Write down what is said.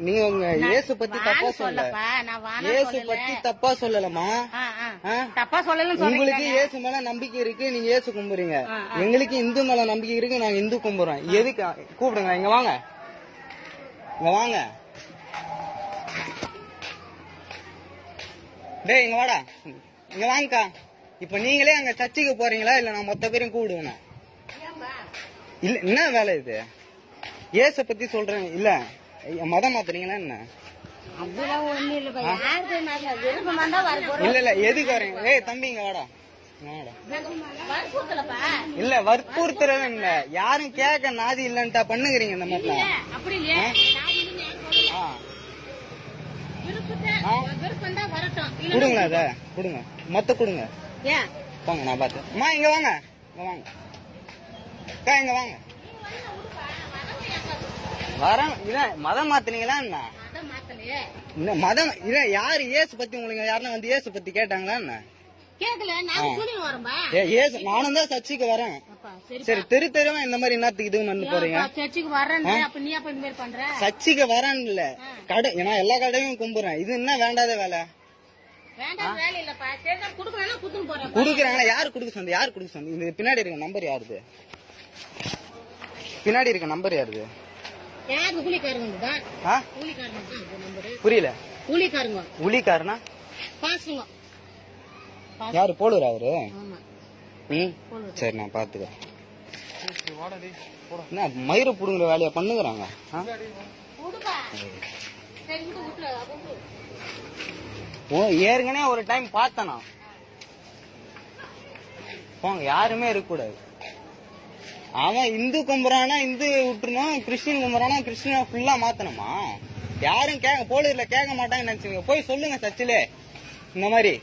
நீங்க உங்க இயேசு பத்தி தப்பா சொல்ல, இயேசு பத்தி தப்பா சொல்லலமா, தப்பா சொல்லல. உங்களுக்கு இயேசு மேல நம்பிக்கை இருக்கு, நீங்க இயேசு கும்பிடுறீங்க. எங்களுக்கு இந்து மேல நம்பிக்கை இருக்கு, நாங்க இந்து கும்பிடுறோம். எதுக்கு கூப்பிடுங்க, இங்க வாங்க, இங்க வாங்க. டேய் இங்க வாடா, இங்க வாங்கக்கா. இப்ப நீங்களே அங்க சர்ச்சுக்கு போறீங்களா இல்ல நான் மொத்த பேரையும் கூப்பிடுவேன்? இல்ல என்ன வேலை இது? இயேசு பத்தி சொல்றேன். இல்ல மதம் மாத்துறீங்களா என்ன? இல்ல இல்ல எதுக்கு வரீங்க? ஏய் தம்பி இங்க வாடா, இல்ல வற்புறுத்துறது இல்ல, யாரும் கேட்க நாதி இல்லன்ட்டா பண்ணுகிறீங்க இந்த மாதிரிலாம். கொடுங்க, அத கொடுங்க, மொத்த கொடுங்க. வாங்க நான் பாத்து. அம்மா இங்க வாங்க, இங்க வாங்க அக்கா, இங்க வாங்க. வரேன். இத மதம் மாத்தினீங்களா என்ன? மதம் இல்ல. யாரு இயேசு பத்தி உங்களுக்கு யாருன்னா வந்து இயேசு பத்தி கேட்டாங்களா என்ன? நானும் தான் சர்ச்சுக்கு வரேன். சரி தெரு தெருவா இந்த மாதிரி என்னத்துக்கு இது வந்து போறீங்க? சர்ச்சுக்கு வரேன்னு இல்ல, கடை ஏன்னா எல்லா கடையும் கும்புறேன். இது என்ன வேண்டாத வேலை? குடுக்குறாங்க. யாரு குடுக்க சொந்த? யாரு குடுக்க சொந்த? இந்த பின்னாடி இருக்க நம்பர் யாருது? பின்னாடி இருக்க நம்பர் யாருது? புரியல. ஊழிக்காரனா யாரு? போடுற அவரு? சரி நான் பாத்துக்கிறேன். என்ன மயிறு புடுங்குற வேலையா பண்ணுகிறாங்க? ஏற்கனவே ஒரு டைம் பார்த்தனா. போங்க, யாருமே இருக்க கூடாது. அவன் இந்து கும்புறானா இந்து விட்டுருணும், கிறிஸ்டின் கும்புறானா கிறிஸ்டினா ஃபுல்லா மாத்தணுமா? யாரும் கேட்க போலீஸ்ல கேட்க மாட்டாங்கன்னு நினைச்சுங்க. போய் சொல்லுங்க சர்ச்சிலே இந்த மாதிரி.